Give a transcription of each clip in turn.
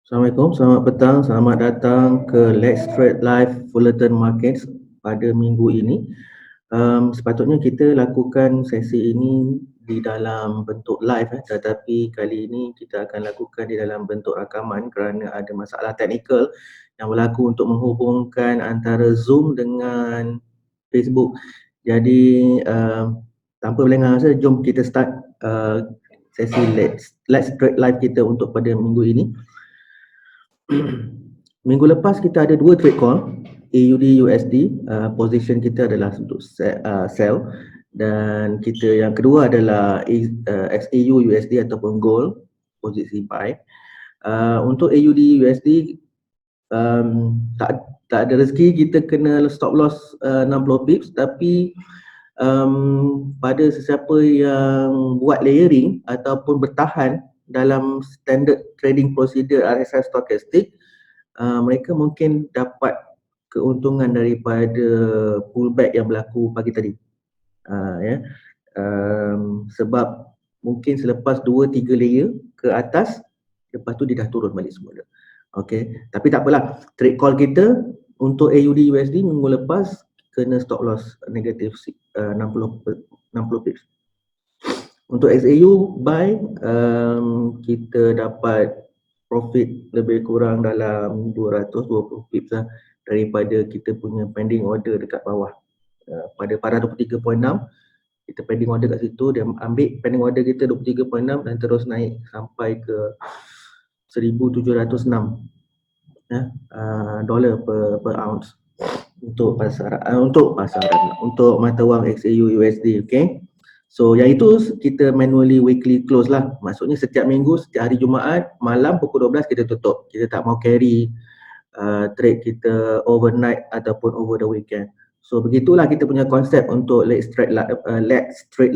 Assalamualaikum, selamat petang, selamat datang ke Let's Trade Live Fullerton Markets pada minggu ini. Sepatutnya kita lakukan sesi ini di dalam bentuk live, tetapi kali ini kita akan lakukan di dalam bentuk rakaman kerana ada masalah teknikal yang berlaku untuk menghubungkan antara Zoom dengan Facebook. Jadi tanpa berlengah masa, jom kita start sesi Let's Trade Live kita untuk pada minggu ini. Minggu lepas kita ada dua trade call, AUD USD, position kita adalah untuk sell, dan kita yang kedua adalah XAU USD ataupun gold, posisi buy. Untuk AUD USD tak ada rezeki, kita kena stop loss 60 pips, tapi pada sesiapa yang buat layering ataupun bertahan dalam standard trading procedure RSI stochastic, mereka mungkin dapat keuntungan daripada pullback yang berlaku pagi tadi. Sebab mungkin selepas 2-3 layer ke atas, lepas tu dia dah turun balik semula. Okey, tapi tak apalah. Trade call kita untuk AUD USD minggu lepas kena stop loss negatif 60 pips. Untuk XAU buy, kita dapat profit lebih kurang dalam 220 pips lah daripada kita punya pending order dekat bawah. Pada 423.6, kita pending order kat situ, dia ambil pending order kita 23.6 dan terus naik sampai ke 1706 dolar per ounce untuk untuk mata wang XAU USD. Okay, so yang itu kita manually weekly close lah. Maksudnya setiap minggu, setiap hari Jumaat malam pukul 12 kita tutup. Kita tak mau carry trade kita overnight ataupun over the weekend. So begitulah kita punya konsep untuk Let's Trade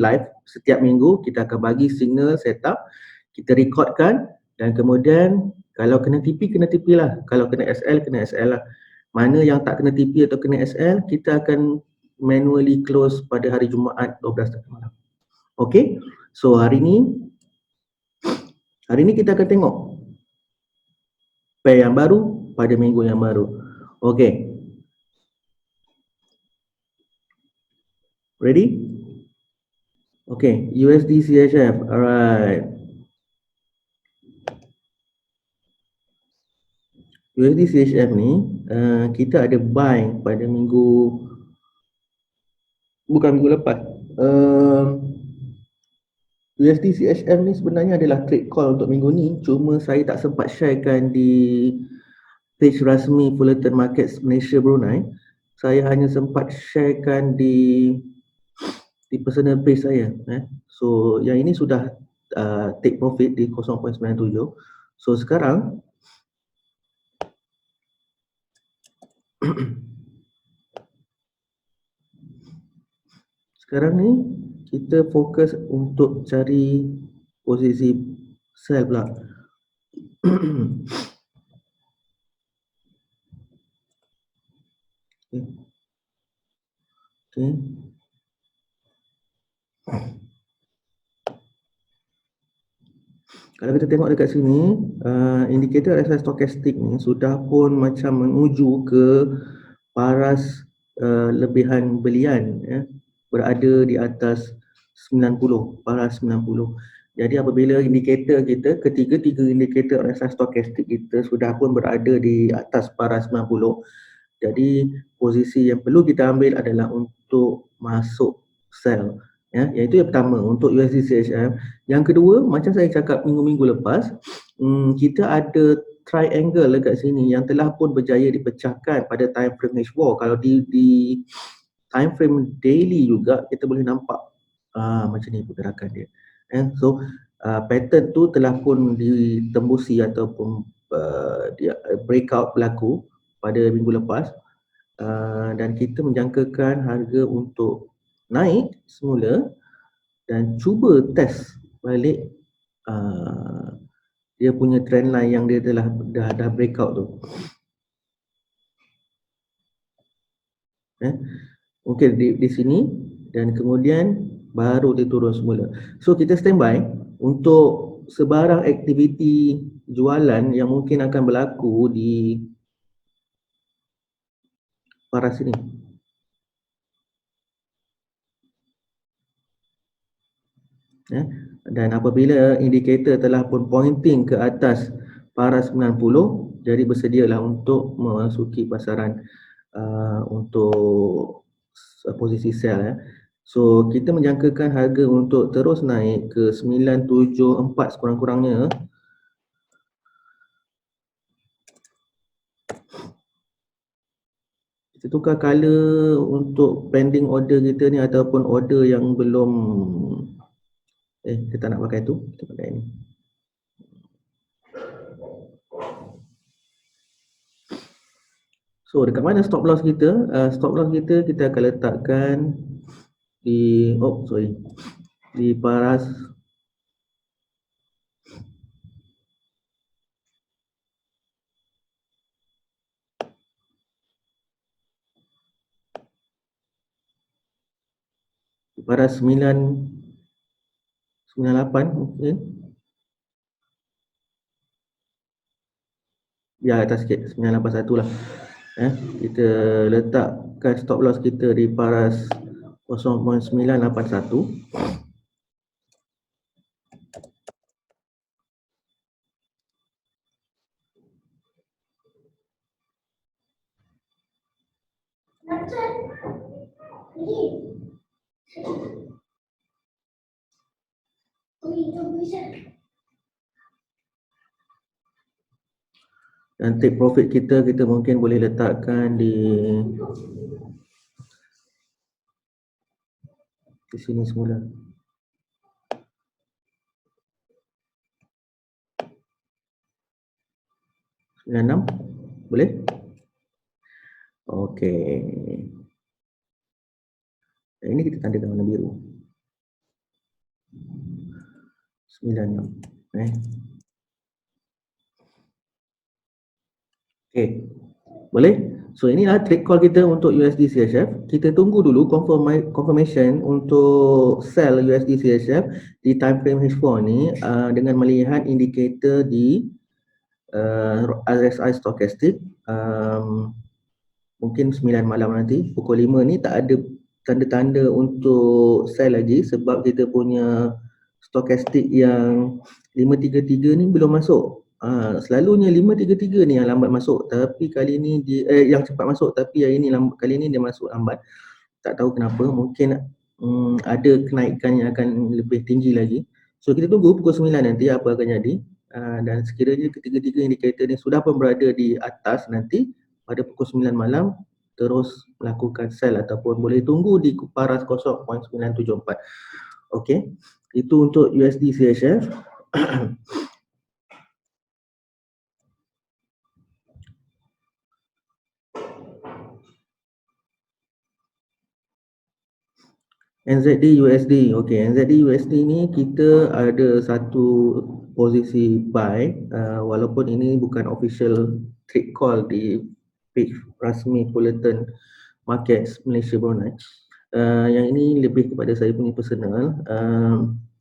Live. Setiap minggu kita akan bagi signal setup, kita recordkan, dan kemudian kalau kena TP lah, kalau kena SL lah. Mana yang tak kena TP atau kena SL, kita akan manually close pada hari Jumaat 12 malam. Okay, so hari ni kita akan tengok pair yang baru pada minggu yang baru. Okay, ready? Okay, USD CHF, alright. USD CHF ni kita ada buy pada bukan minggu lepas. USD CHF ni sebenarnya adalah trade call untuk minggu ni, cuma saya tak sempat sharekan di page rasmi Fullerton Markets Malaysia Brunei. Saya hanya sempat sharekan di personal page saya. So yang ini sudah take profit di 0.97. So sekarang ni kita fokus untuk cari posisi sell pula. Okay. Kalau kita tengok dekat sini, indikator RSI stochastic ni sudah pun macam menuju ke paras lebihan belian, berada di atas 90, paras 90. Jadi apabila indikator kita, ketiga-tiga indikator RSI stochastic kita sudah pun berada di atas paras 90, jadi posisi yang perlu kita ambil adalah untuk masuk sell. Iaitu yang pertama untuk USD CHF. Yang kedua, macam saya cakap minggu-minggu lepas, kita ada triangle dekat sini yang telah pun berjaya dipecahkan pada time frame H4. Kalau di time frame daily juga kita boleh nampak macam ni pergerakan dia. So pattern tu telah pun ditembusi ataupun dia breakout berlaku pada minggu lepas, dan kita menjangkakan harga untuk naik semula dan cuba test balik dia punya trend line yang dia dah breakout tu. Mungkin di sini, dan kemudian baru dia turun semula. So kita standby untuk sebarang aktiviti jualan yang mungkin akan berlaku di paras ini. Dan apabila indikator telah pun pointing ke atas paras 90, jadi bersedialah untuk memasuki pasaran untuk posisi sell. So kita menjangkakan harga untuk terus naik ke 974 sekurang-kurangnya. Kita tukar color untuk pending order kita ni ataupun order yang belum kita tak nak pakai tu, kita pakai ni. So dekat mana stop loss kita? Stop loss kita akan letakkan di di paras paras 998 mungkin. Ya, atas sikit, 981 lah. Kita letakkan stop loss kita di paras 0.981. Dan take profit kita mungkin boleh letakkan di sini semula. Enam, boleh? Okey. Ini kita tandakan warna biru. 96. Okey. Boleh? So inilah trade call kita untuk USD CHF. Kita tunggu dulu confirmation untuk sell USD CHF di time frame H4 ni dengan melihat indikator di RSI stochastic. Mungkin 9 malam nanti pukul 5 ni tak ada tanda-tanda untuk sell lagi sebab kita punya stochastic yang 533 ni belum masuk. Selalunya 533 ni yang lambat masuk, tapi kali ni dia yang cepat masuk, tapi yang ini kali ni dia masuk lambat. Tak tahu kenapa, mungkin ada kenaikan yang akan lebih tinggi lagi. So kita tunggu pukul 9 nanti apa akan jadi. Dan sekiranya ketiga-tiga indikator ni sudah pun berada di atas nanti pada pukul 9 malam, terus melakukan sell ataupun boleh tunggu di paras 0.974. Okey, itu untuk USD CHF. NZD USD. Okey, NZD USD ni kita ada satu posisi buy walaupun ini bukan official trade call di page rasmi Fullerton Markets Malaysia Brunei. Yang ini lebih kepada saya punya personal.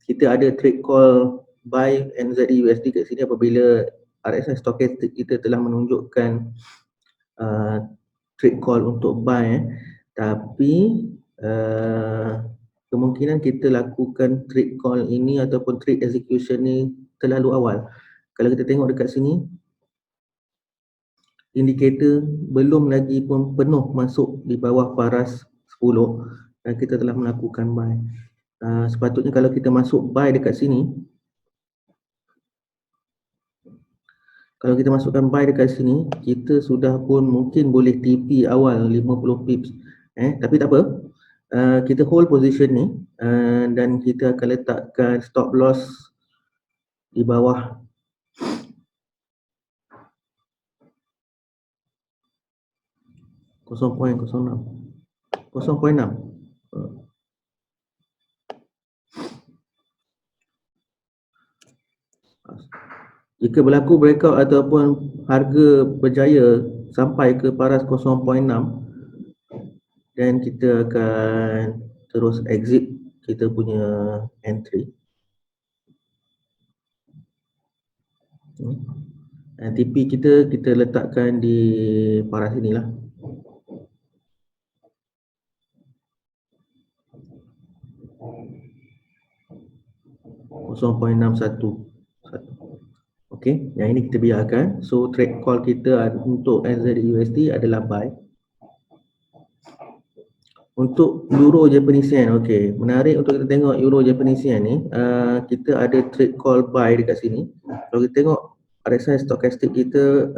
Kita ada trade call buy NZD USD kat sini apabila RSI stochastic kita telah menunjukkan trade call untuk buy. Tapi kemungkinan kita lakukan trade call ini ataupun trade execution ni terlalu awal. Kalau kita tengok dekat sini, indikator belum lagi pun penuh masuk di bawah paras 10 dan kita telah melakukan buy. Sepatutnya kalau kita masuk buy dekat sini, kalau kita masukkan buy dekat sini, kita sudah pun mungkin boleh TP awal 50 pips. Tapi tak apa. Kita hold position ni dan kita akan letakkan stop loss di bawah 0.06. Jika berlaku breakout ataupun harga berjaya sampai ke paras 0.6, dan kita akan terus exit kita punya entry. TP kita letakkan di paras inilah. .61. Okey, yang ini kita biarkan. So trade call kita untuk NZD/USD adalah buy. Untuk Euro Japanese Yen, okey, menarik untuk kita tengok Euro Japanese Yen ni. Kita ada trade call buy dekat sini. Kalau kita tengok RSI stokastik kita,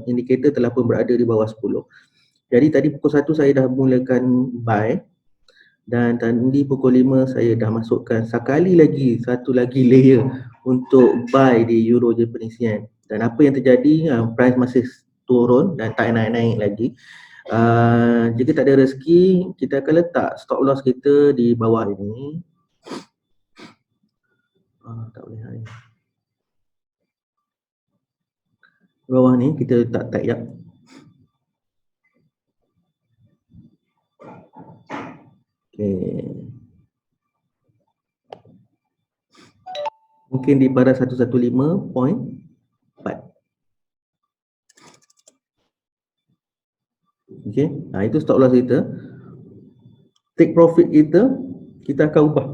indikator telah pun berada di bawah 10. Jadi tadi pukul 1 saya dah mulakan buy, dan tadi pukul 5 saya dah masukkan satu lagi layer untuk buy di Euro Japanese Yen. Dan apa yang terjadi, price masih turun dan tak naik-naik lagi. Jika tak ada rezeki, kita akan letak stop loss kita di bawah ini. Tak boleh hari. Bawah ni kita letak tag ya. Okay. Mungkin di pada 115.4. Okay, itu stop loss kita. Take profit kita akan ubah.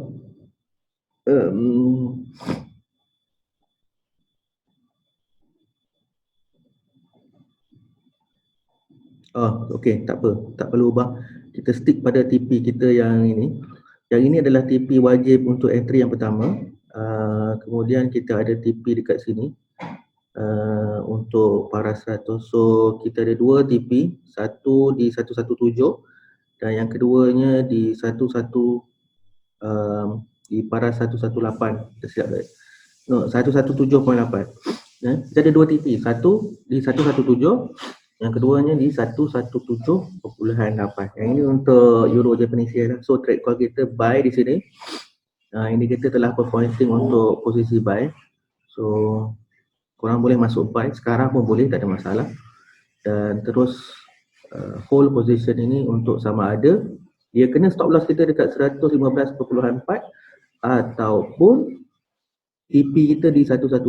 Okay, tak apa, tak perlu ubah. Kita stick pada TP kita yang ini. Yang ini adalah TP wajib untuk entry yang pertama. Kemudian kita ada TP dekat sini untuk paras 100. So kita ada dua TP, satu di 117 dan yang keduanya di 11 di paras 118. Tersilap tak? No, 117.8. Kita ada dua TP, satu di 117, yang keduanya di 117.8. Yang ini untuk Euro Japanese Yen. So trade call kita buy di sini. Ini kita telah pointing untuk posisi buy. So korang boleh masuk buy sekarang pun boleh, tak ada masalah. Dan terus hold position ini untuk sama ada dia kena stop loss kita dekat 115.4 ataupun TP kita di 117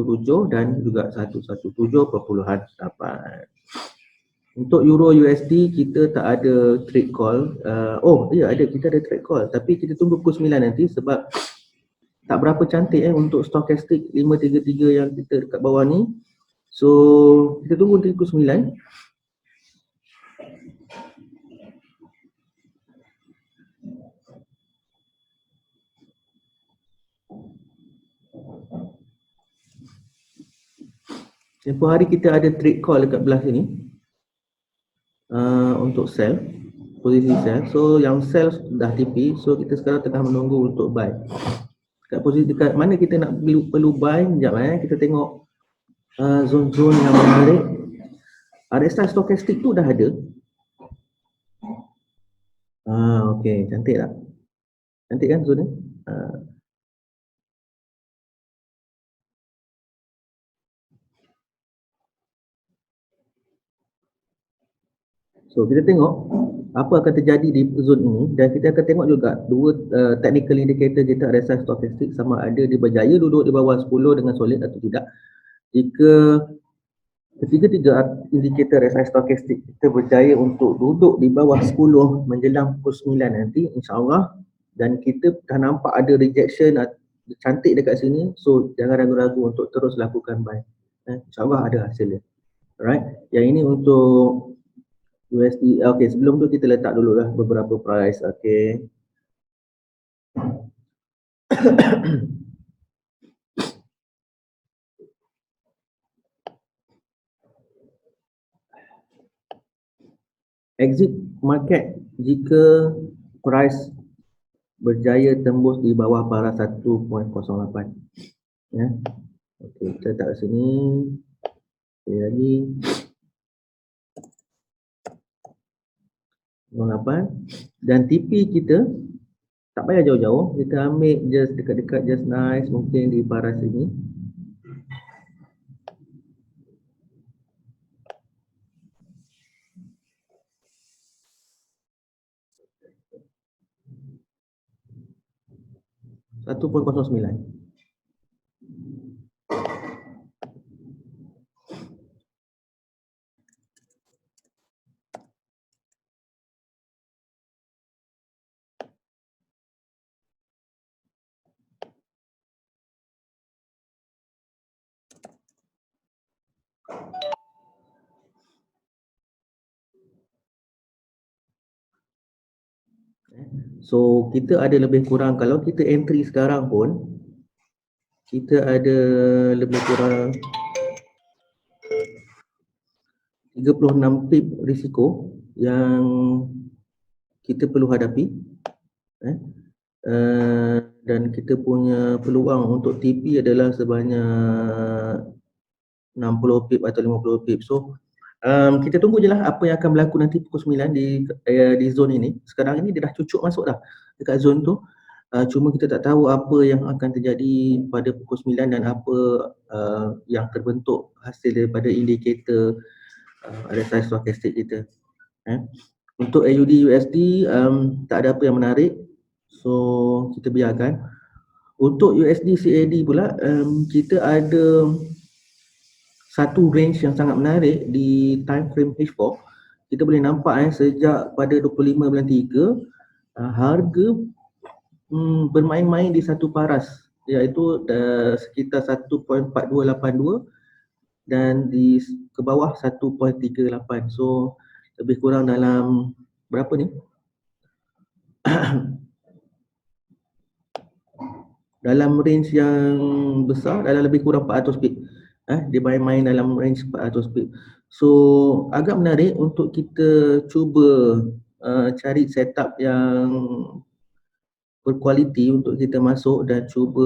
dan juga 117.8. Untuk Euro USD kita tak ada trade call. Kita ada trade call, tapi kita tunggu pukul 9 nanti sebab tak berapa cantik untuk stokastik 533 yang kita dekat bawah ni. So kita tunggu nanti pukul 9. Tempoh hari kita ada trade call dekat belah sini untuk sell, posisi sell. So yang sell dah TP, so kita sekarang tengah menunggu untuk buy. Dekat posisi dekat mana kita nak perlu buy, sekejap kita tengok zone-zone yang menarik. RSI stokastik tu dah ada. Okey, cantik tak? Cantik kan zone ni? So kita tengok apa akan terjadi di zone ini, dan kita akan tengok juga dua technical indicator kita, RSI stokastik, sama ada dia berjaya duduk di bawah 10 dengan solid atau tidak. Jika ketiga-tiga indikator RSI stokastik kita berjaya untuk duduk di bawah 10 menjelang pukul 9 nanti, insyaAllah, dan kita dah nampak ada rejection cantik dekat sini, so jangan ragu-ragu untuk terus lakukan buy. InsyaAllah ada hasilnya. Alright, yang ini untuk USD. Okay, sebelum tu kita letak dulu lah beberapa price. Okay. Exit market jika price berjaya tembus di bawah para 1.08. Ya. Okey, kita letak sini. Sekali lagi. 08 dan TP kita tak payah jauh-jauh, kita ambil just dekat-dekat, just nice, mungkin di paras sini. .09. So kita ada lebih kurang, kalau kita entry sekarang pun kita ada lebih kurang 36 pip risiko yang kita perlu hadapi, eh. Dan kita punya peluang untuk TP adalah sebanyak 60 pip atau 50 pip. So kita tunggu je lah apa yang akan berlaku nanti pukul 9 di zone ini. Sekarang ini dia dah cucuk masuk dah dekat zone tu. Cuma kita tak tahu apa yang akan terjadi pada pukul 9 dan apa yang terbentuk hasil daripada indikator RSI stochastic kita. Untuk AUD USD tak ada apa yang menarik, so kita biarkan. Untuk USD CAD pula kita ada satu range yang sangat menarik di time frame H4. Kita boleh nampak sejak pada 25 bulan 3 harga bermain-main di satu paras, iaitu sekitar 1.4282 dan di ke bawah 1.38. So lebih kurang dalam berapa ni? Dalam range yang besar, dalam lebih kurang 400 pip. Dia main-main dalam range 400 pip. So agak menarik untuk kita cuba cari setup yang berkualiti untuk kita masuk dan cuba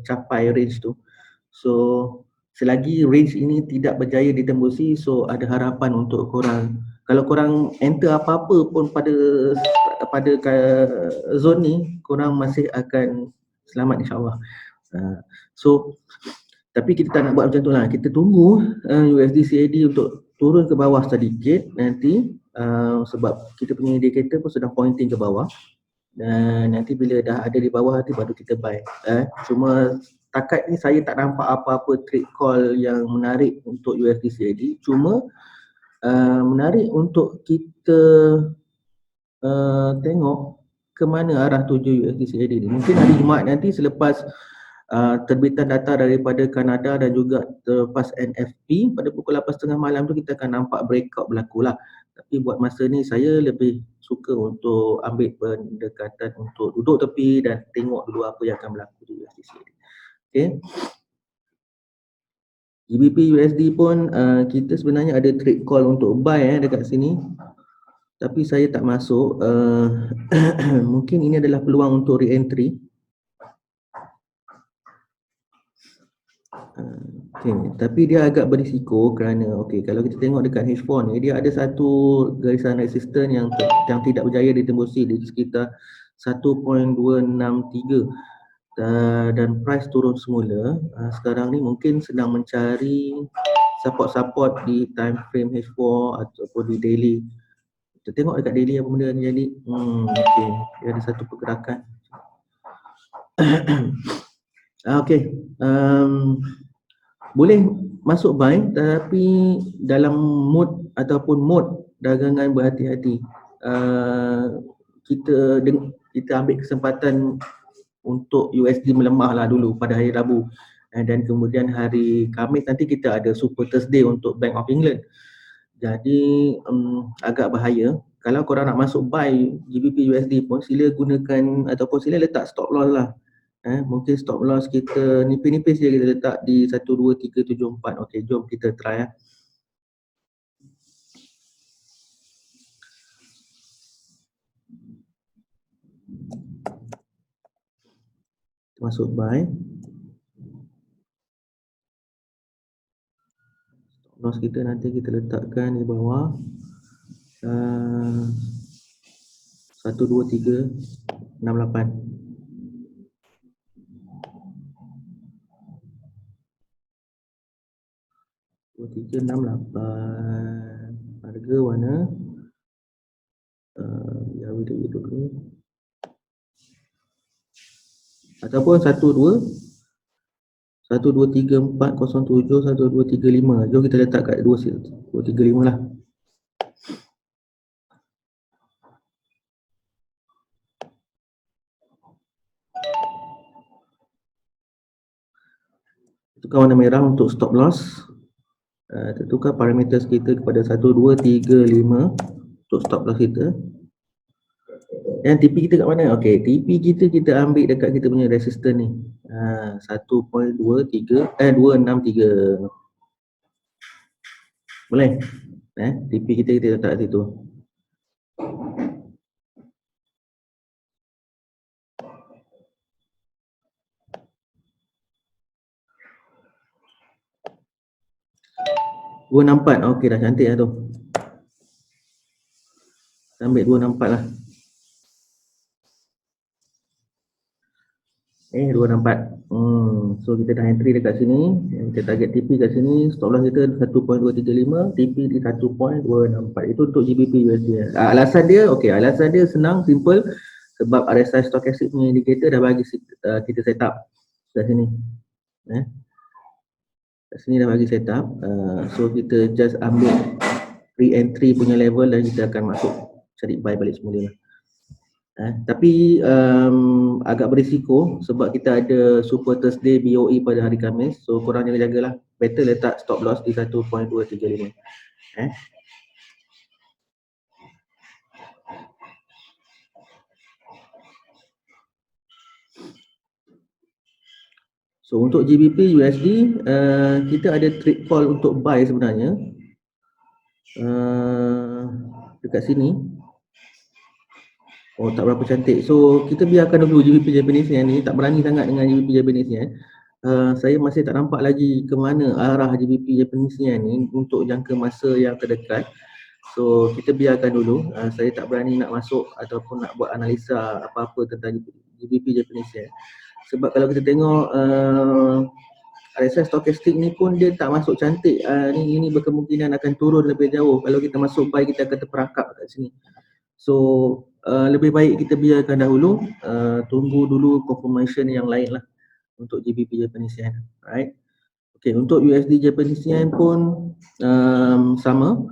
capai range tu. So selagi range ini tidak berjaya ditembusi, so ada harapan untuk korang, kalau korang enter apa-apa pun pada zone ni, korang masih akan selamat insyaAllah. So tapi kita tak nak buat macam tu lah. Kita tunggu USD CAD untuk turun ke bawah sedikit nanti, sebab kita punya indicator pun sedang pointing ke bawah, dan nanti bila dah ada di bawah nanti baru kita buy. Cuma takat ni saya tak nampak apa-apa trade call yang menarik untuk USD CAD. Cuma menarik untuk kita tengok ke mana arah tuju USD CAD ni. Mungkin hari Jumaat nanti selepas terbitan data daripada Kanada dan juga terlepas NFP pada pukul 8.30 malam tu, kita akan nampak breakout berlaku lah. Tapi buat masa ni saya lebih suka untuk ambil pendekatan untuk duduk tepi dan tengok dulu apa yang akan berlaku di USD CAD. Okay. GBP USD pun kita sebenarnya ada trade call untuk buy dekat sini, tapi saya tak masuk. Mungkin ini adalah peluang untuk re-entry. Okay, tapi dia agak berisiko kerana kalau kita tengok dekat H4 ni, dia ada satu garisan resisten yang tidak berjaya ditembusi di sekitar 1.263 dan price turun semula. Sekarang ni mungkin sedang mencari support-support di time frame H4 ataupun di daily. Kita tengok dekat daily apa benda ni jadi. Dia ada satu pergerakan. Boleh masuk buy, tapi dalam mood ataupun mode dagangan berhati-hati. Kita ambil kesempatan untuk USD melemah lah dulu pada hari Rabu, dan kemudian hari Khamis nanti kita ada Super Thursday untuk Bank of England. Jadi agak bahaya. Kalau korang nak masuk buy GBP USD pun sila gunakan ataupun sila letak stop loss lah. Mungkin stop loss kita nipis-nipis je, kita letak di 12374. Okey, jom kita try . Masuk buy. Stop loss kita nanti kita letakkan di bawah 12368. 2368. Harga warna dulu. Ataupun 1234007, 1235. Jom kita letak kat 235 lah. Tukar warna merah untuk stop loss. Tukar parameters kita kepada 1, 2, 3, 5 untuk stop loss kita. Dan TP kita kat mana? Okey, TP kita ambil dekat kita punya resistor ni. 1.23 263. Boleh? TP kita letak situ. Dua nampak. Okey dah, cantik lah tu. Ambil 264 lah. 264. So kita dah entry dekat sini. Kita target TP kat sini. Stop loss kita 1.235, TP di 1.264. Itu untuk GBP USD. Alasan dia, alasan dia senang, simple. Sebab RSI stochastic punya indicator dah bagi kita set up kat sini. Kat sini dah bagi set up. So kita just ambil re-entry punya level dan kita akan masuk cari buy balik semula lah. Tapi agak berisiko sebab kita ada Super Thursday BOE pada hari Khamis. So korang jaga-jagalah. Better letak stop loss di 1.235. So untuk GBP USD kita ada trade call untuk buy sebenarnya. Dekat sini. Oh, tak berapa cantik. So kita biarkan dulu GBP Japanese Yen ni. Tak berani sangat dengan GBP Japanese Yen. Saya masih tak nampak lagi ke mana arah GBP Japanese Yen ni untuk jangka masa yang terdekat. So kita biarkan dulu. Saya tak berani nak masuk ataupun nak buat analisa apa-apa tentang GBP Japanese Yen. Sebab kalau kita tengok RSI stochastic ni pun dia tak masuk cantik. Ini berkemungkinan akan turun lebih jauh. Kalau kita masuk buy kita akan terperangkap kat sini. So lebih baik kita biarkan dahulu, tunggu dulu confirmation yang lain lah untuk GBP Japanese Yen. Alright. Okay, untuk USD Japanese Yen pun sama.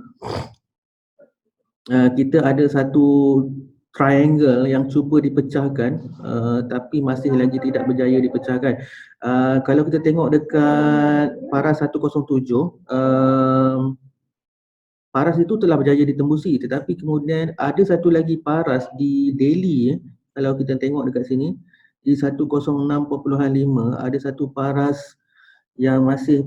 Kita ada satu triangle yang cuba dipecahkan tapi masih lagi tidak berjaya dipecahkan. Kalau kita tengok dekat paras 107, paras itu telah berjaya ditembusi, tetapi kemudian ada satu lagi paras di daily. Kalau kita tengok dekat sini di 106.5 ada satu paras yang masih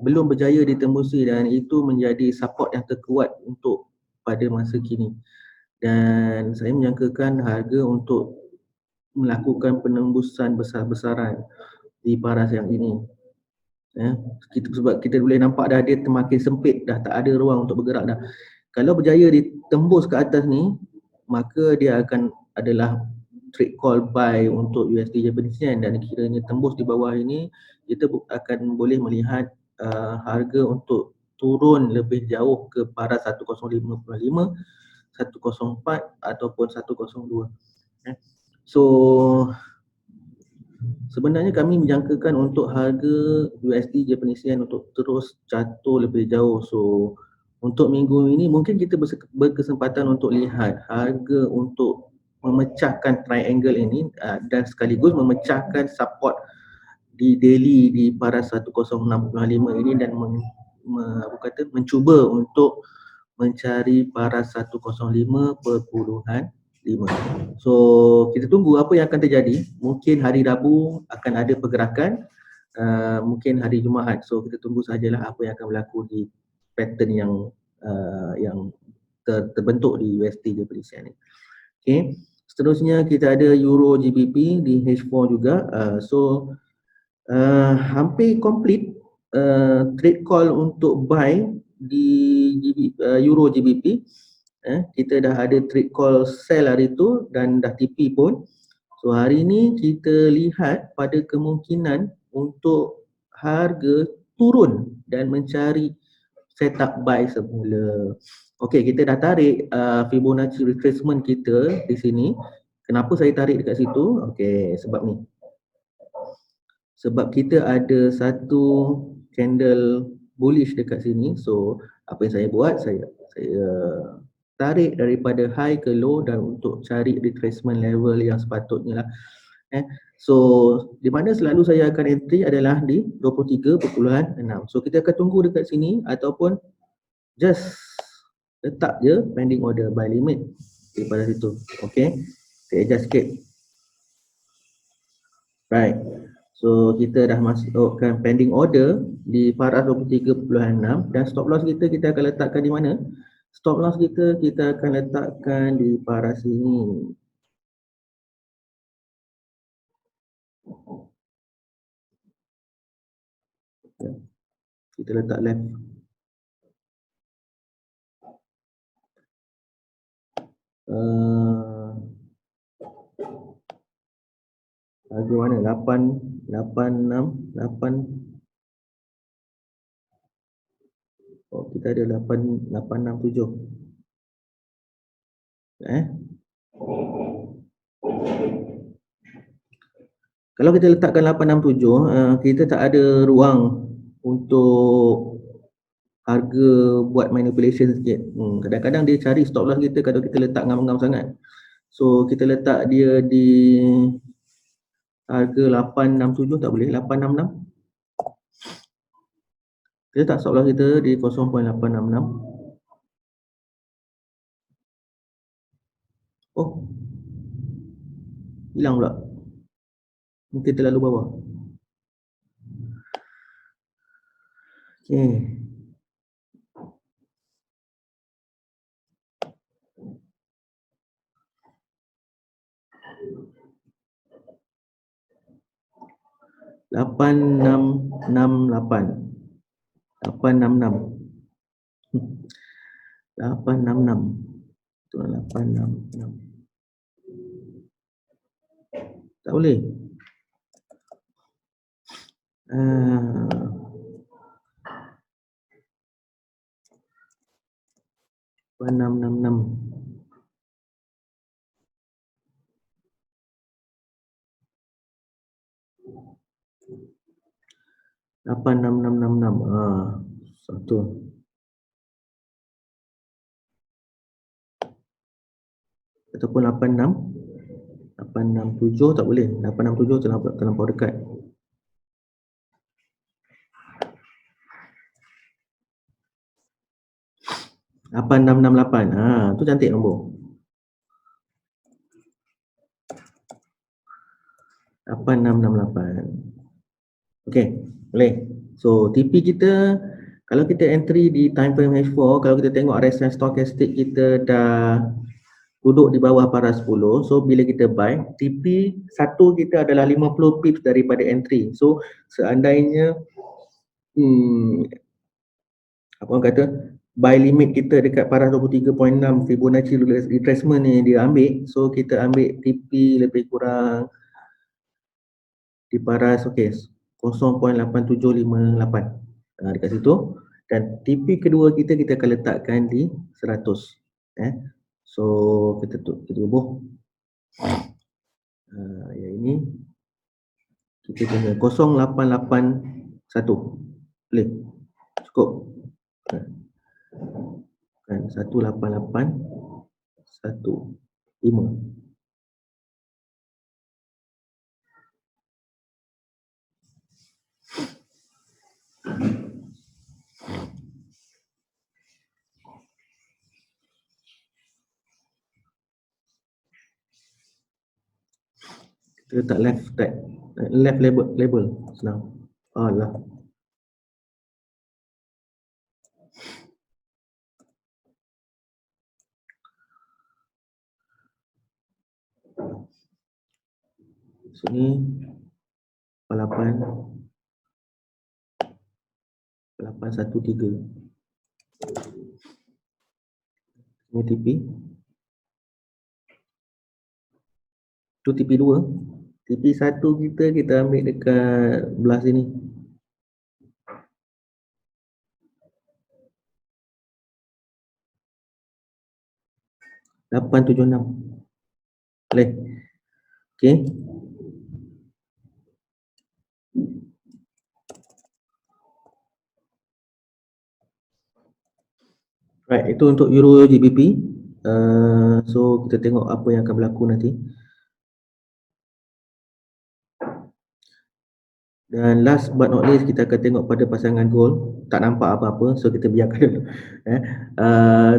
belum berjaya ditembusi dan itu menjadi support yang terkuat untuk pada masa kini. Dan saya menyangkakan harga untuk melakukan penembusan besar-besaran di paras yang ini. Sebab kita boleh nampak dah dia makin sempit, dah tak ada ruang untuk bergerak dah. Kalau berjaya ditembus ke atas ni, maka dia akan adalah trade call buy untuk USD Japanese Yen, dan kiranya tembus di bawah ini, kita akan boleh melihat harga untuk turun lebih jauh ke paras 105.5, 104 ataupun 102. So sebenarnya kami menjangkakan untuk harga USD Japanese Yen untuk terus jatuh lebih jauh. So untuk minggu ini mungkin kita berkesempatan untuk lihat harga untuk memecahkan triangle ini dan sekaligus memecahkan support di daily di paras 1065 ini dan mencuba untuk mencari paras 105.5. So kita tunggu apa yang akan terjadi. Mungkin hari Rabu akan ada pergerakan, mungkin hari Jumaat. So kita tunggu sajalah apa yang akan berlaku di pattern yang terbentuk di USD Japanese Yen ni. Okay. Seterusnya kita ada Euro GBP di H4 juga. So hampir complete trade call untuk buy di Euro GBP. Kita dah ada trade call sell hari tu dan dah TP pun. So hari ni kita lihat pada kemungkinan untuk harga turun dan mencari setup buy semula. Okey, kita dah tarik Fibonacci retracement kita di sini. Kenapa saya tarik dekat situ? Okey, sebab ni. Sebab kita ada satu candle bullish dekat sini. So apa yang saya buat, saya tarik daripada high ke low dan untuk cari retracement level yang sepatutnya lah. So di mana selalu saya akan entry adalah di 23.6. So kita akan tunggu dekat sini ataupun just letak je pending order by limit daripada situ. Okay, kita adjust sikit. Right, so kita dah masukkan pending order di paras 23.6 dan stop loss kita akan letakkan di mana? Stop loss kita akan letakkan di paras ini. Kita letak left. Harga mana? 8, 6, 8. Oh, kita ada 8, 867. Kalau kita letakkan 867, kita tak ada ruang untuk harga buat manipulation sikit. Kadang-kadang dia cari stop loss kita kalau kita letak ngam-ngam sangat. So kita letak dia di harga 867 tak boleh, 866. Kita tak stop loss kita di 0.866. Oh, hilang pula. Mungkin terlalu bawah. Okay. Lapan enam lapan 866 tak boleh. 8666 satu. Ataupun 867 tak boleh. 867 terlampau dekat. 8668. Tu cantik nombor. 8668. Okey, boleh. So TP kita kalau kita entry di time frame H4, kalau kita tengok RSI stochastic kita dah duduk di bawah paras 10. So bila kita buy, TP satu kita adalah 50 pips daripada entry. So seandainya apa orang kata, buy limit kita dekat paras 23.6 Fibonacci retracement ni dia ambil, so kita ambil TP lebih kurang di paras 0.8758 dekat situ, dan TP kedua kita akan letakkan di 100. So kita tubuh yang ini kita tengok 0881 boleh, cukup kan, 18815. Kita letak left label senang. Alah. Sini 813. Ini TP. Tu TP 2. TP 1 kita ambil dekat belah sini. $876. Boleh. Okey. Right, itu untuk Euro GBP. So kita tengok apa yang akan berlaku nanti. Dan last but not least, kita akan tengok pada pasangan gold. Tak nampak apa-apa, so kita biarkan dulu.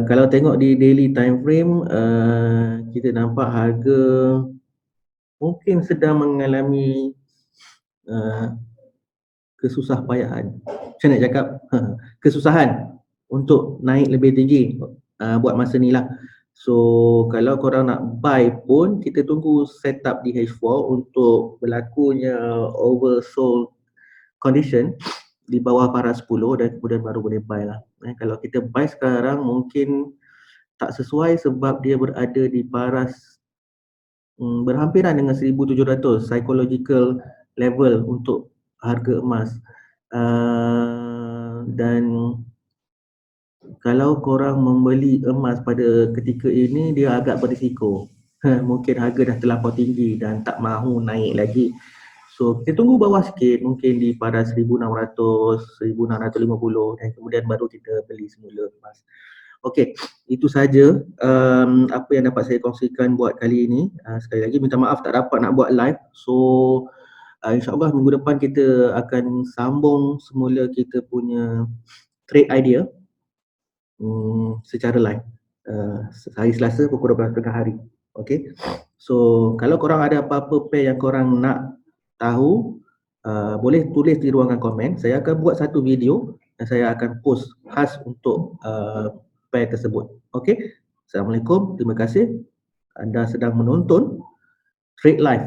Kalau tengok di daily time frame, kita nampak harga mungkin sedang mengalami kesusah payahan. Macam nak cakap, kesusahan untuk naik lebih tinggi buat masa ni lah. So kalau korang nak buy pun, kita tunggu setup di H4 untuk berlakunya oversold condition di bawah paras 10 dan kemudian baru boleh buy lah. Kalau kita buy sekarang mungkin tak sesuai sebab dia berada di paras berhampiran dengan 1700 psychological level untuk harga emas. Dan kalau korang membeli emas pada ketika ini, dia agak berisiko. Mungkin harga dah terlampau tinggi dan tak mahu naik lagi. So kita tunggu bawah sikit, mungkin di paras 1600, 1650 dan kemudian baru kita beli semula emas. Okey, itu saja apa yang dapat saya kongsikan buat kali ini. Sekali lagi minta maaf tak dapat nak buat live. So InsyaAllah minggu depan kita akan sambung semula kita punya trade idea secara live hari Selasa pukul 12.30 hari. Okay. So kalau korang ada apa-apa pair yang korang nak tahu, boleh tulis di ruangan komen. Saya akan buat satu video dan saya akan post khas untuk pair tersebut. Okay. Assalamualaikum, terima kasih. Anda sedang menonton Trade Live.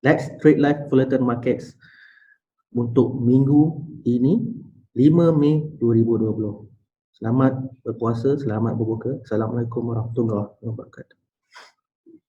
Let's Trade Live Fullerton Markets untuk minggu ini 5 Mei 2020. Selamat berpuasa, selamat berbuka. Assalamualaikum warahmatullahi wabarakatuh.